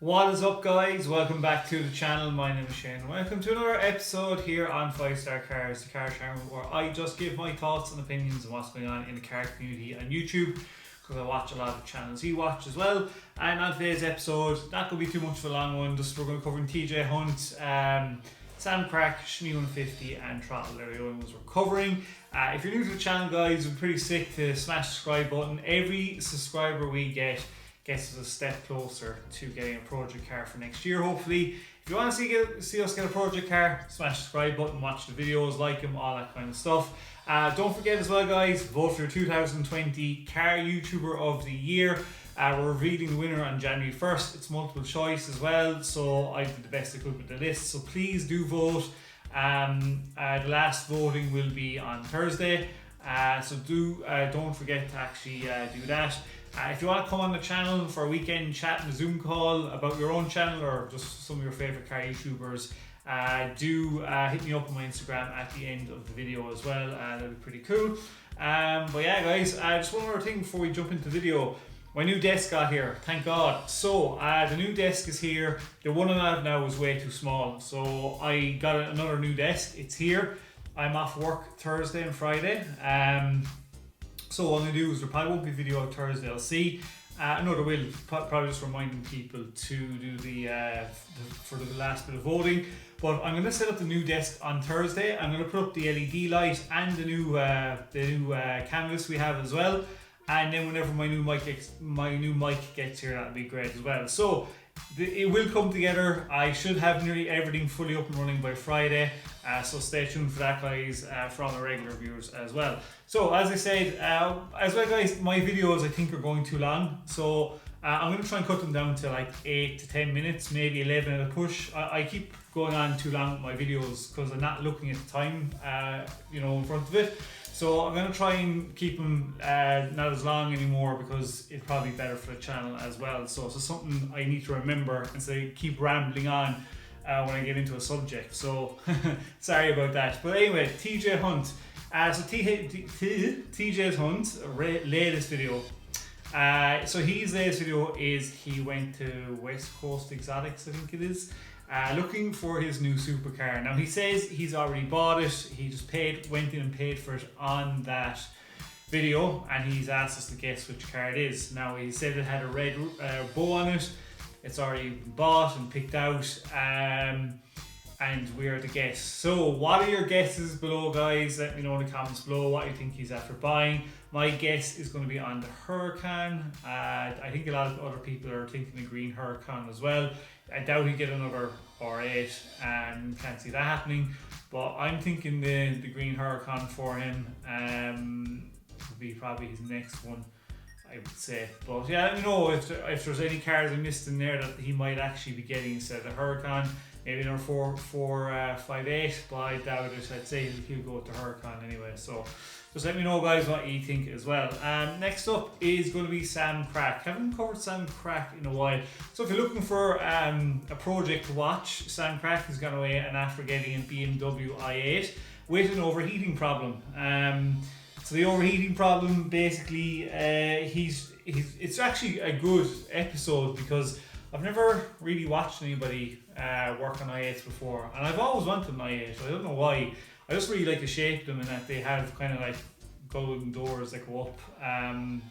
What is up, guys? Welcome back to the channel. My name is Shane. Welcome to another episode here on 5-Star Cars, the car channel where I just give my thoughts and opinions on what's going on in the car community on YouTube, because I watch a lot of channels you watch as well. And on today's episode, not going to be too much of a long one, just we're going to cover TJ Hunt, Samcrac, Shmee150 and Throttle. There we go, was we're covering. If you're new to the channel, guys, we're pretty sick to smash the subscribe button. Every subscriber we gets us a step closer to getting a project car for next year, hopefully. If you want to see us get a project car, smash the subscribe button, watch the videos, like them, all that kind of stuff. Don't forget as well, guys, vote for your 2020 Car YouTuber of the Year. We're revealing the winner on January 1st. It's multiple choice as well, so I did the best I could with the list, so please do vote. The last voting will be on Thursday, so don't forget to actually do that. If you want to come on the channel for a weekend chat and a Zoom call about your own channel or just some of your favourite car YouTubers, do hit me up on my Instagram at the end of the video as well. That'd be pretty cool. But yeah, guys, just one more thing before we jump into the video. My new desk got here, thank God. So the new desk is here. The one I have now is way too small, so I got another new desk. It's here. I'm off work Thursday and Friday. So what I'm going to do is there probably won't be a video on Thursday, I'll see. No, there will. Probably just reminding people to do for the last bit of voting. But I'm going to set up the new desk on Thursday. I'm going to put up the LED light and the new canvas we have as well. And then whenever my new mic gets here, that'll be great as well. So it will come together. I should have nearly everything fully up and running by Friday. So stay tuned for that, guys, for all the regular viewers as well. So as I said, as well, guys, my videos I think are going too long. So I'm going to try and cut them down to like 8 to 10 minutes, maybe 11 at a push. I keep going on too long with my videos because I'm not looking at the time, in front of it. So I'm going to try and keep them not as long anymore because it's probably better for the channel as well. So it's something I need to remember instead of keep rambling on when I get into a subject. So sorry about that. But anyway, TJ Hunt. So TJ's Hunt latest video. So his latest video is he went to West Coast Exotics, I think it is, looking for his new supercar. Now he says he's already bought it. He just went in and paid for it on that video, and he's asked us to guess which car it is. Now he said it had a red bow on it. It's already bought and picked out, and we are to guess. So what are your guesses below, guys? Let me know in the comments below what you think he's after buying. My guess is going to be on the Huracan. I think a lot of other people are thinking the green Huracan as well. I doubt he'd get another R8, can't see that happening, but I'm thinking the green Huracan for him will be probably his next one, I would say. But yeah, let me know if there's any cars I missed in there that he might actually be getting instead of the Huracan. Maybe another 458, but I doubt it. I'd say he'll go with the Huracan anyway. So just let me know, guys, what you think as well. Next up is going to be Samcrac. Haven't covered Samcrac in a while. So if you're looking for a project to watch, Samcrac has gone away and after getting a BMW i8 with an overheating problem. So the overheating problem, basically, it's actually a good episode because I've never really watched anybody work on i8s before, and I've always wanted an i8. I don't know why. I just really like the shape of them and that they have kind of like golden doors that go up. And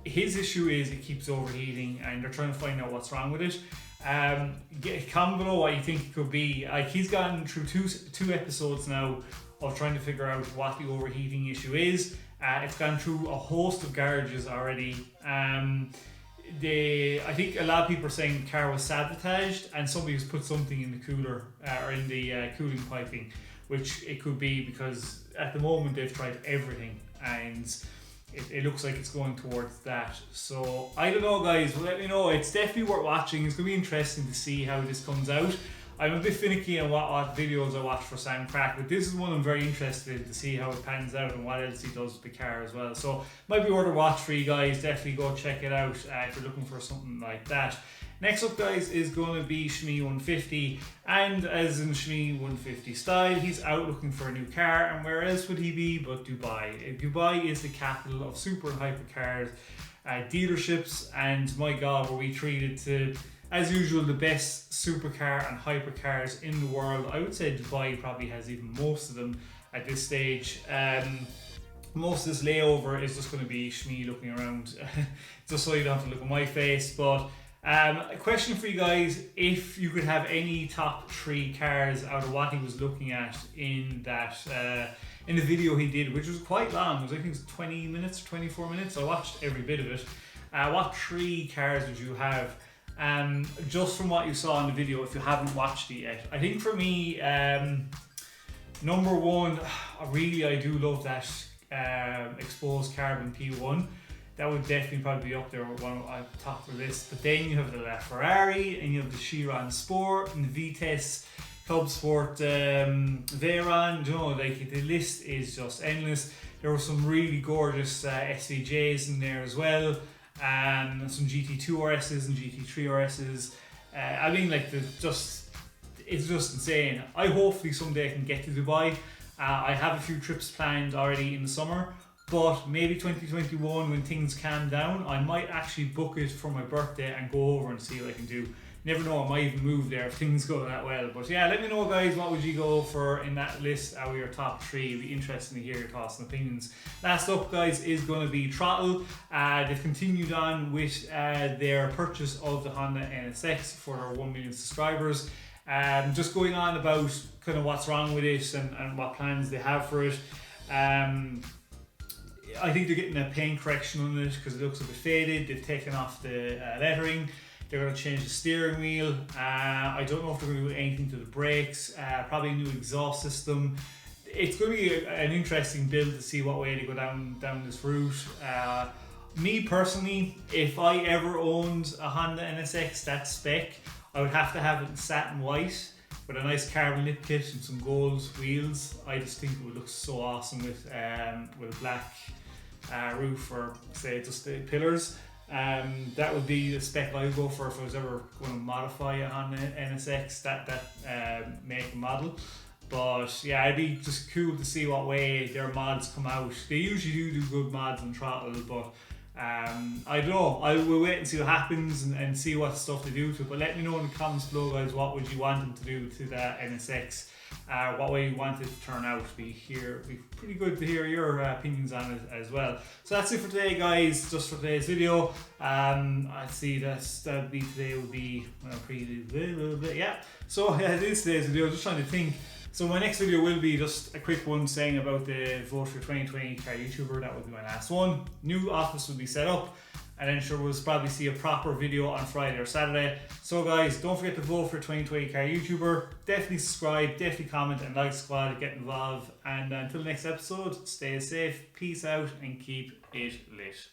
his issue is it keeps overheating, and they're trying to find out what's wrong with it. Comment below what you think it could be. Like, he's gotten through two episodes now of trying to figure out what the overheating issue is. It's gone through a host of garages already. I think a lot of people are saying the car was sabotaged and somebody's put something in the cooler or in the cooling piping, which it could be, because at the moment they've tried everything and it looks like it's going towards that. So I don't know, guys, let me know. It's definitely worth watching. It's going to be interesting to see how this comes out. I'm a bit finicky on what videos I watch for Samcrac, but this is one I'm very interested in to see how it pans out and what else he does with the car as well. So might be worth a watch for you guys. Definitely go check it out if you're looking for something like that. Next up, guys, is going to be Shmee150, and as in Shmee150 style, he's out looking for a new car, and where else would he be but Dubai? Dubai is the capital of super and hypercars. dealerships, and my god, were we treated to, as usual, the best supercar and hypercars in the world. I would say Dubai probably has even most of them at this stage. Most of this layover is just going to be Shmee looking around, just so you don't have to look at my face. But a question for you guys: if you could have any top 3 cars out of what he was looking at in that in the video he did, which was quite long, I think it was 20 minutes, 24 minutes. I watched every bit of it. What 3 cars would you have? Just from what you saw in the video, if you haven't watched it yet. I think for me, number 1, I do love that exposed carbon P1. That would definitely probably be up there with one at the top of the list. But then you have the Ferrari, and you have the Chiron Sport, and the Vitesse Club Sport Veyron. You know, like, the list is just endless. There were some really gorgeous SVJs in there as well. Some GT2 RSs and GT3 RSs. I mean, like, it's just insane. I hopefully someday can get to Dubai. I have a few trips planned already in the summer, but maybe 2021, when things calm down, I might actually book it for my birthday and go over and see what I can do. Never know, I might even move there if things go that well. But yeah, let me know, guys, what would you go for in that list out of your top 3. It'd be interesting to hear your thoughts and opinions. Last up, guys, is going to be Throttle. They've continued on with their purchase of the Honda NSX for their 1 million subscribers. Just going on about kind of what's wrong with it and what plans they have for it. I think they're getting a paint correction on it because it looks a bit faded. They've taken off the lettering. They're going to change the steering wheel. I don't know if they're going to do anything to the brakes. Probably a new exhaust system. It's going to be an interesting build to see what way they go down this route. Me personally, if I ever owned a Honda NSX that spec, I would have to have it in satin white with a nice carbon lip kit and some gold wheels. I just think it would look so awesome with a black roof, or say just the pillars. That would be the spec I would go for if I was ever going to modify a Honda NSX, that make and model. But yeah, it'd be just cool to see what way their mods come out. They usually do good mods on Throttle, but I don't know. I will wait and see what happens and see what stuff they do to it. But let me know in the comments below, guys, what would you want them to do to that NSX? What way you want it to turn out. It'd be pretty good to hear your opinions on it as well. So that's it for today, guys. Just for today's video. I see that'd be today would be yeah. So yeah, this is today's video. Just trying to think. So my next video will be just a quick one saying about the vote for 2020 car YouTuber. That will be my last one. New office will be set up, and then sure we'll probably see a proper video on Friday or Saturday. So guys, don't forget to vote for 2020 car YouTuber. Definitely subscribe, definitely comment and like squad, get involved. And until the next episode, stay safe, peace out, and keep it lit.